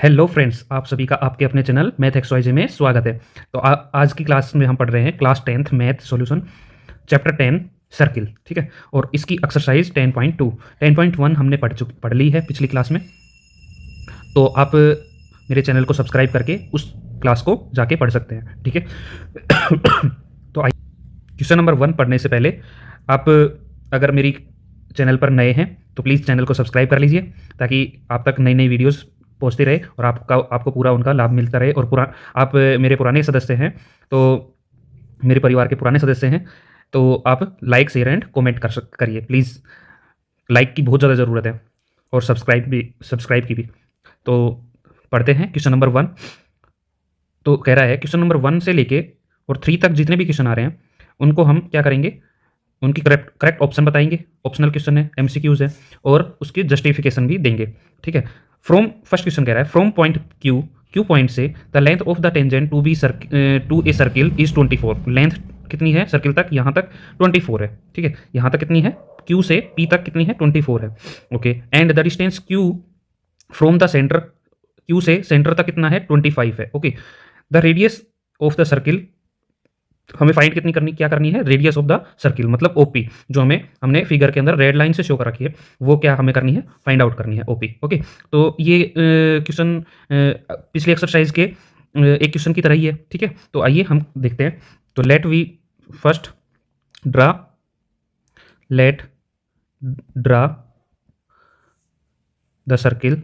Hello friends, आप सभी का आपके अपने चैनल मैथ एक्सवाइजे में स्वागत है। तो आज की क्लास में हम पढ़ रहे हैं class 10th math solution chapter 10 circle. ठीक है, और इसकी एक्सरसाइज 10.2 10.1 हमने पढ़ ली है पिछली क्लास में। तो आप मेरे चैनल को सब्सक्राइब करके उस क्लास को जाके पढ़ सकते हैं। ठीक है। तो आइए क्वेश्चन नंबर 1 पढ़ने से पहले आप अगर मेरी चैनल पर नए हैं तो प्लीज़ चैनल को सब्सक्राइब कर लीजिए, ताकि आप तक नई नई वीडियोस पहुंचती रहे और आपको पूरा उनका लाभ मिलता रहे। और आप मेरे पुराने सदस्य हैं, तो मेरे परिवार के पुराने सदस्य हैं, तो आप लाइक शेयर एंड कमेंट करिए प्लीज़। लाइक की बहुत ज़्यादा ज़रूरत है और सब्सक्राइब की भी। तो पढ़ते हैं क्वेश्चन नंबर 1। तो कह रहा है क्वेश्चन नंबर 1 से लेके और 3 तक जितने भी क्वेश्चन आ रहे हैं उनको हम क्या करेंगे, उनकी करेक्ट ऑप्शन बताएंगे। ऑप्शनल क्वेश्चन है, एमसीक्यूज है, और उसकी जस्टिफिकेशन भी देंगे। ठीक है। फ्रॉम फर्स्ट क्वेश्चन कह रहा है फ्रॉम पॉइंट क्यू पॉइंट से the length of the tangent to a circle is 24। Length कितनी है सर्किल तक, यहाँ तक 24 है। ठीक है, यहाँ तक कितनी है, क्यू से पी तक कितनी है, 24 है। Okay, and the distance Q from the centre, Q से सेंटर तक कितना है, 25 है। Okay, the radius of the circle, हमें फाइंड क्या करनी है, रेडियस ऑफ द सर्किल मतलब ओपी, जो हमने फिगर के अंदर रेड लाइन से शो कर रखी है, वो क्या हमें करनी है, फाइंड आउट करनी है, ओपी। ओके, तो ये क्वेश्चन पिछले एक्सरसाइज के एक क्वेश्चन की तरह ही है। ठीक है, तो आइए हम देखते हैं। तो let draw the circle,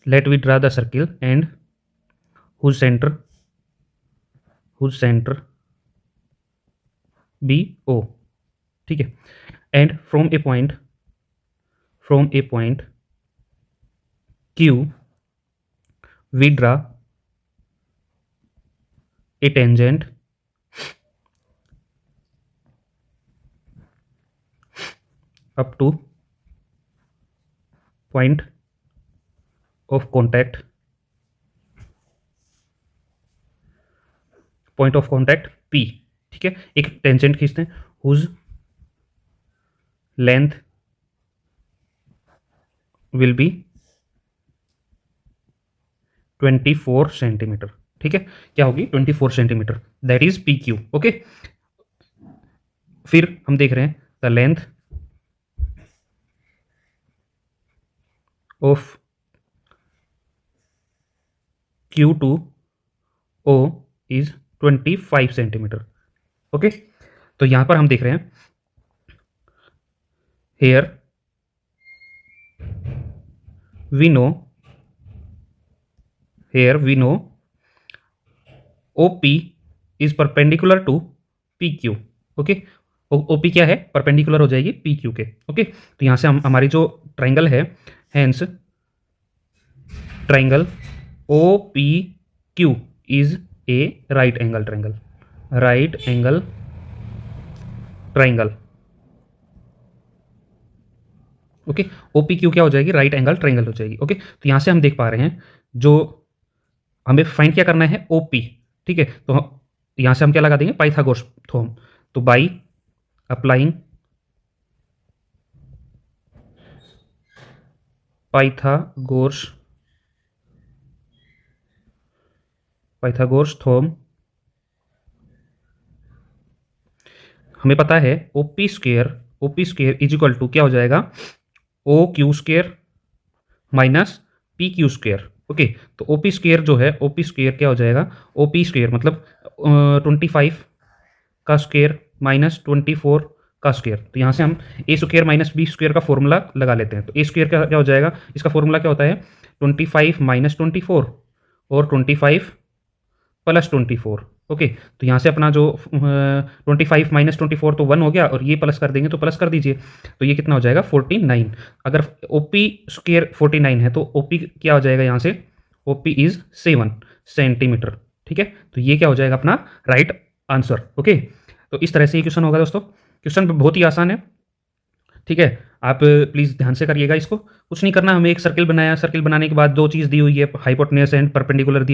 let we draw the circle and whose center be O। ठीक है, and from a point Q we draw a tangent up to point of contact P। ठीक है, एक टेंजेंट खींचते हैं whose length will be 24 centimetre. ठीक है, क्या होगी, 24 centimetre, that is P Q. Okay, फिर हम देख रहे हैं the length of Q to O is 25 centimetre. Okay, तो यहां पर हम देख रहे हैं here we know OP is perpendicular to PQ। Okay, OP क्या है, परपेंडिकुलर हो जाएगी PQ के। ओके, तो यहां से हमारी जो ट्राइंगल है, hence triangle OPQ is a right angle triangle. Okay, OPQ क्या हो जाएगी, राइट एंगल ट्राइंगल हो जाएगी। ओके, तो यहां से हम देख पा रहे हैं जो हमें फाइंड क्या करना है, OP। ठीक है, तो यहां से हम क्या लगा देंगे, पाइथागोरस थ्योरम। तो बाई अप्लाइंग पाइथागोरस थ्योरम, हमें पता है OP square is equal to क्या हो जाएगा, OQ square minus PQ square. Okay, तो OP स्क्वायर जो है, OP स्क्वायर क्या हो जाएगा, OP स्क्वायर मतलब 25 का स्क्वायर माइनस 24 का स्क्वायर। तो यहाँ से हम ए स्क्वायर माइनस बी स्क्वायर का फॉर्मूला लगा लेते हैं। तो ए स्क्वायर क्या हो जाएगा, इसका फॉर्मूला क्या होता है, 25 माइनस 24 और 25 प्लस 24। ओके, तो यहाँ से अपना जो 25 माइनस 24 तो 1 हो गया, और ये प्लस कर देंगे तो प्लस कर दीजिए, तो ये कितना हो जाएगा, 49। अगर OP स्क्वायर 49 है तो OP क्या हो जाएगा, यहाँ से OP इज 7 सेंटीमीटर। ठीक है, तो ये क्या हो जाएगा अपना राइट आंसर। ओके, तो इस तरह से ये क्वेश्चन होगा दोस्तों। क्वेश्चन बहुत ही आसान है। ठीक है, आप प्लीज़ ध्यान से करिएगा इसको। कुछ नहीं करना, हमें एक सर्किल बनाया, सर्किल बनाने के बाद दो चीज़ दी हुई है, हाइपोटेन्यूस एंड परपेंडिकुलर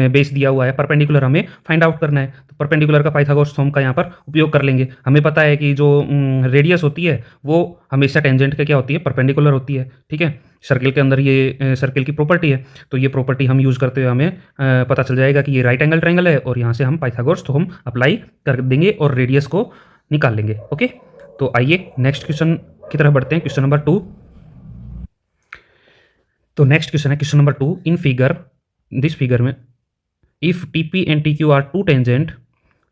बेस दिया हुआ है। परपेंडिकुलर हमें फाइंड आउट करना है, तो परपेंडिकुलर का पाइथागोरस थ्योरम का यहाँ पर उपयोग कर लेंगे। हमें पता है कि जो रेडियस होती है वो हमेशा टेंजेंट के क्या होती है, परपेंडिकुलर होती है। ठीक है, सर्किल के अंदर ये सर्किल की प्रॉपर्टी है, तो ये प्रॉपर्टी हम यूज़ करते हुए हमें पता चल जाएगा कि ये राइट एंगल ट्रायंगल है, और यहाँ से हम पाइथागोरस तो हम अप्लाई कर देंगे और रेडियस को निकाल लेंगे। ओके, तो आइए नेक्स्ट क्वेश्चन की तरफ बढ़ते हैं, क्वेश्चन नंबर 2। तो नेक्स्ट क्वेश्चन है question number 2। In figure, this figure में, if T P and T Q are two tangent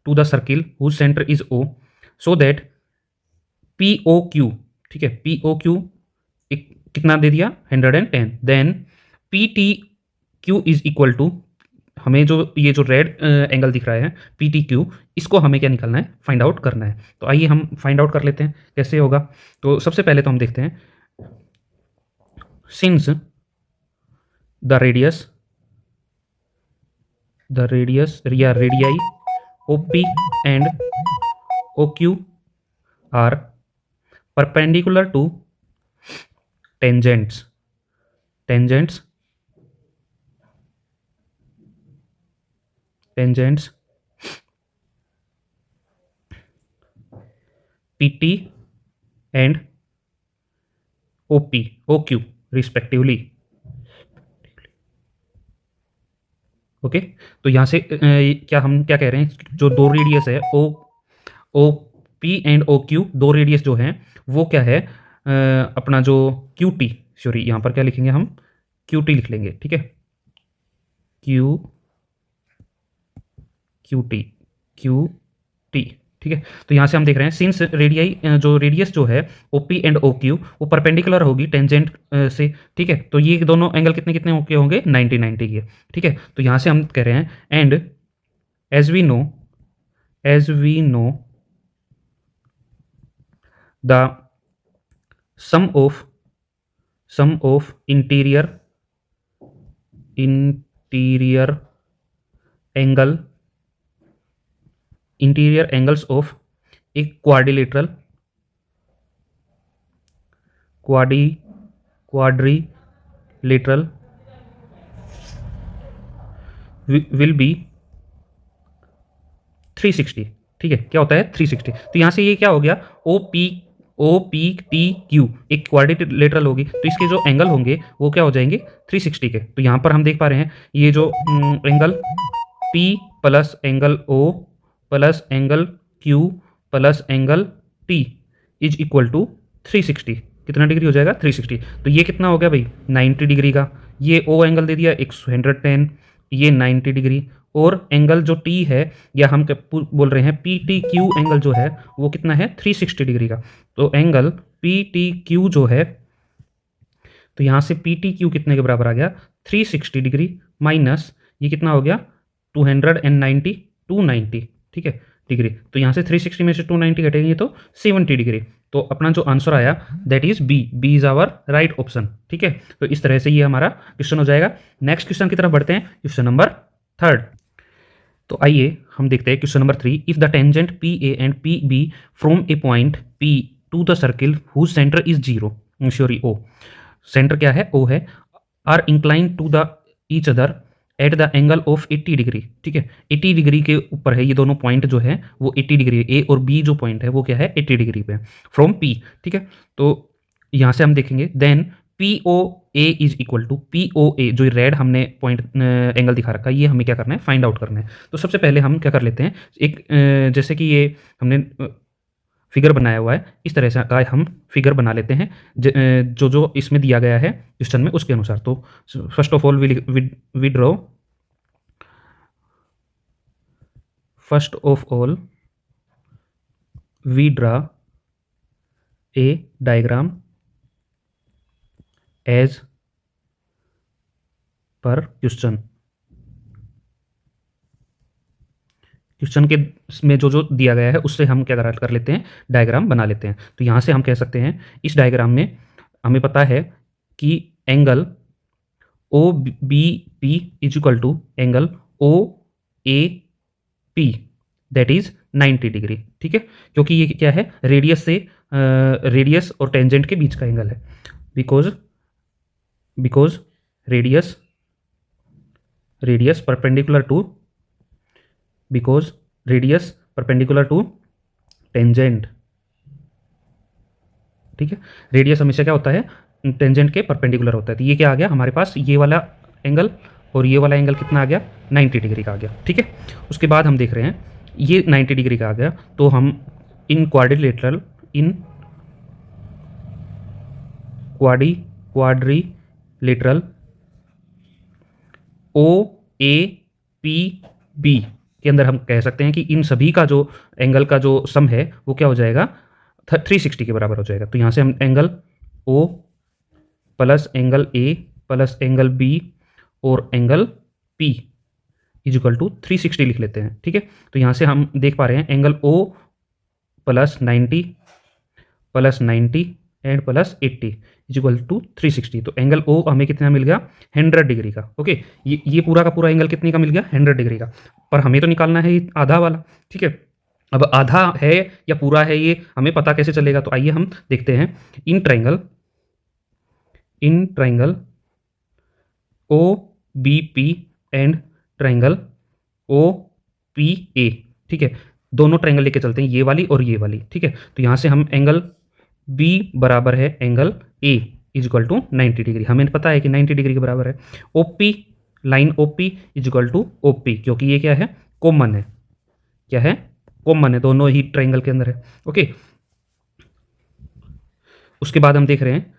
to the circle whose centre is O, so that P O Q, ठीक है, P O Q कितना दे दिया 110, then P T Q is equal to, हमें जो ये जो red angle दिख रहा है पी टी क्यू, इसको हमें क्या निकालना है, फाइंड आउट करना है। तो आइए हम फाइंड आउट कर लेते हैं कैसे होगा। तो सबसे पहले तो हम देखते हैं, सिंस द रेडियस या radii O P and O Q are perpendicular to tangents PT and OQ respectively. Okay, तो यहाँ से क्या हम क्या कह रहे हैं, जो दो रेडियस है O P and O Q, दो रेडियस जो हैं वो क्या है, अपना जो क्यू टी, सॉरी यहाँ पर क्या लिखेंगे हम, क्यू टी लिख लेंगे, ठीक है, क्यू टी, ठीक है। तो यहाँ से हम देख रहे हैं, सिंस रेडियाई जो रेडियस जो है O P and O Q वो परपेंडिकुलर होगी टेंजेंट से, ठीक है। तो ये दोनों एंगल कितने कितने होंगे 90 के, ठीक है। तो यहाँ से हम कह रहे हैं, and as we know the sum of interior angles of a quadrilateral will be 360, ठीक है। क्या होता है 360, तो यहाँ से ये क्या हो गया, ओ पी टी क्यू एक क्वाड्रिलेटरल होगी, तो इसके जो एंगल होंगे वो क्या हो जाएंगे 360 के। तो यहाँ पर हम देख पा रहे हैं ये जो angle P plus angle O plus angle Q plus angle T is equal to 360, कितना डिग्री हो जाएगा 360। तो ये कितना हो गया भाई 90 डिग्री का, ये O एंगल दे दिया 110, ये 90 डिग्री, और एंगल जो T है या हम बोल रहे हैं पी टी क्यू एंगल जो है वो कितना है 360 डिग्री का। तो एंगल पी टी क्यू जो है, तो यहाँ से पी टी क्यू कितने के बराबर आ गया 360 डिग्री माइनस ये कितना हो गया 290, ठीक है, डिग्री। तो यहाँ से 360 में से 290 घटेंगे तो 70 डिग्री। तो अपना जो आंसर आया that is B is our right option, ठीक है। तो इस तरह से ये हमारा क्वेश्चन हो जाएगा। नेक्स्ट क्वेश्चन की तरफ बढ़ते हैं, क्वेश्चन नंबर 3। तो आइए हम देखते हैं question number 3। If the tangent P A and P B from a point P to the circle whose centre is 0, sorry O, centre क्या है ओ है, are incline to the each other at the angle of 80 degree, ठीक है। 80 degree के ऊपर है ये दोनों पॉइंट जो है वो 80 डिग्री, ए और बी जो पॉइंट है वो क्या है 80 डिग्री पे फ्रॉम पी, ठीक है। तो यहाँ से हम देखेंगे, then P O A is equal to P O A, जो रेड हमने पॉइंट एंगल दिखा रखा है, ये हमें क्या करना है फाइंड आउट करना है। तो सबसे पहले हम क्या कर लेते हैं, एक जैसे कि ये हमने फिगर बनाया हुआ है, इस तरह से का हम फिगर बना लेते हैं जो जो इसमें दिया गया है क्वेश्चन में उसके अनुसार। तो first of all we draw a diagram as per question के में जो जो दिया गया है उससे हम क्या कर लेते हैं डायग्राम बना लेते हैं। तो यहाँ से हम कह सकते हैं इस डायग्राम में हमें पता है कि angle O B P is equal to angle O A P that is 90 degree, ठीक है। क्योंकि ये क्या है रेडियस और टेंजेंट के बीच का एंगल है, because radius perpendicular to tangent, ठीक है। रेडियस हमेशा क्या होता है टेंजेंट के परपेंडिकुलर होता है। तो ये क्या आ गया हमारे पास, ये वाला एंगल और ये वाला एंगल कितना आ गया, 90 डिग्री का आ गया। ठीक है, उसके बाद हम देख रहे हैं ये 90 डिग्री का आ गया, तो हम in quadrilateral O A P B के अंदर हम कह सकते हैं कि इन सभी का जो एंगल का जो सम है वो क्या हो जाएगा, 360 के बराबर हो जाएगा। तो यहाँ से हम angle O plus angle A plus angle B और angle P is equal to 360 लिख लेते हैं। ठीक है, तो यहाँ से हम देख पा रहे हैं angle O plus 90 and plus 80 is equal to 360। तो एंगल ओ हमें कितना मिल गया, 100 डिग्री का। ओके, ये पूरा का पूरा एंगल कितने का मिल गया, 100 डिग्री का। पर हमें तो निकालना है आधा वाला। ठीक है, अब आधा है या पूरा है ये हमें पता कैसे चलेगा, तो आइए हम देखते हैं। In triangle O B P and triangle O P A. ठीक है, दोनों ट्राइंगल लेके चलते हैं, ये वाली और ये वाली। ठीक है, तो यहाँ से हम एंगल बी बराबर है angle A is equal to 90 degree, हमें पता है कि 90 डिग्री के बराबर है। O P, line O P is equal to O P, क्योंकि ये क्या है, कॉमन है। क्या है, कॉमन है, दोनों ही ट्राइंगल के अंदर है। ओके, उसके बाद हम देख रहे हैं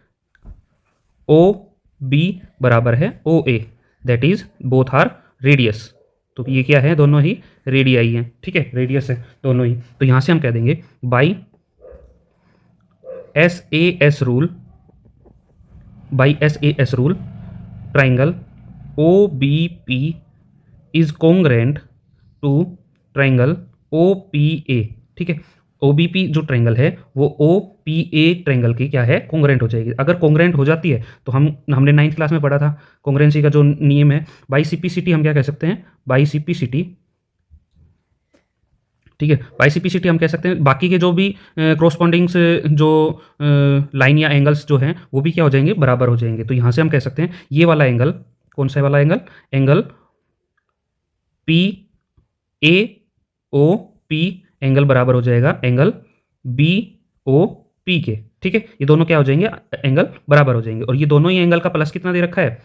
ओ बी बराबर है O A, that is both are radius. तो ये क्या है, दोनों ही रेडियाई हैं। ठीक है, रेडियस है दोनों ही। तो यहाँ से हम कह देंगे by SAS rule triangle O B P is congruent to triangle O P A. ठीक है, ओ बी पी जो ट्राइंगल है वो ओ पी ए ट्राइंगल की क्या है, कॉन्ग्रेंट हो जाएगी। अगर कॉन्ग्रेंट हो जाती है तो हमने 9th क्लास में पढ़ा था कॉन्ग्रेंसी का जो नियम है, बाई सीपीसीटी हम क्या कह सकते हैं, बाई सीपीसीटी। ठीक है, बाई सीपीसीटी हम कह सकते हैं बाकी के जो भी क्रॉसपॉन्डिंग्स जो लाइन या एंगल्स जो हैं वो भी क्या हो जाएंगे, बराबर हो जाएंगे। तो यहाँ से हम कह सकते हैं ये वाला एंगल, कौन सा वाला angle, angle P A O P angle बराबर हो जाएगा एंगल बी ओ पी के। ठीक है, ये दोनों क्या हो जाएंगे, एंगल बराबर हो जाएंगे। और ये दोनों ही एंगल का प्लस कितना दे रखा है,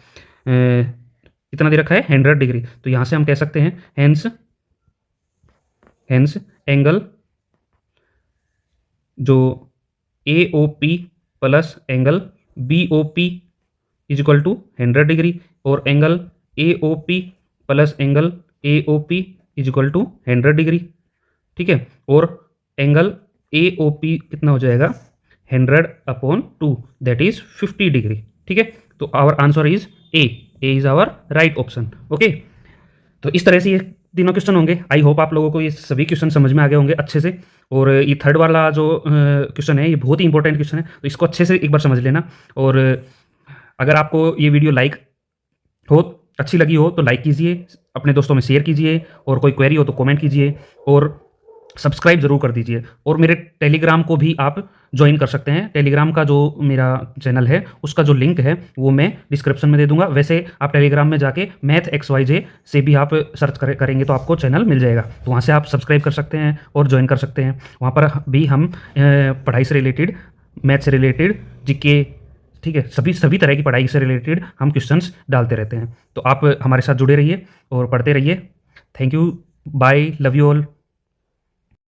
कितना दे रखा है, 100 डिग्री। तो यहाँ से हम कह सकते हैं हेंस एंगल जो A O P plus angle B O P is equal to 100 degree, और angle A O P plus angle A O P is equal to 100 degree. ठीक है, और एंगल ए ओ पी कितना हो जाएगा, 100/2 that is 50 degree. ठीक है, तो our answer is A is our right option. Okay, तो इस तरह से ये तीनों क्वेश्चन होंगे। आई होप आप लोगों को ये सभी क्वेश्चन समझ में आ गए होंगे अच्छे से। और ये थर्ड वाला जो क्वेश्चन है ये बहुत ही इंपॉर्टेंट क्वेश्चन है, तो इसको अच्छे से एक बार समझ लेना। और अगर आपको ये वीडियो अच्छी लगी हो तो लाइक कीजिए, अपने दोस्तों में शेयर कीजिए, और कोई क्वेरी हो तो कमेंट कीजिए, और सब्सक्राइब जरूर कर दीजिए। और मेरे टेलीग्राम को भी आप ज्वाइन कर सकते हैं। टेलीग्राम का जो मेरा चैनल है उसका जो लिंक है वो मैं डिस्क्रिप्शन में दे दूंगा। वैसे आप टेलीग्राम में जाके मैथ XYZ से भी आप सर्च करेंगे तो आपको चैनल मिल जाएगा, तो वहाँ से आप सब्सक्राइब कर सकते हैं और ज्वाइन कर सकते हैं। वहाँ पर भी हम पढ़ाई से रिलेटेड, मैथ से रिलेटेड, जीके, ठीक है, सभी तरह की पढ़ाई से रिलेटेड हम क्वेश्चंस डालते रहते हैं। तो आप हमारे साथ जुड़े रहिए और पढ़ते रहिए। Thank you, bye, love you all.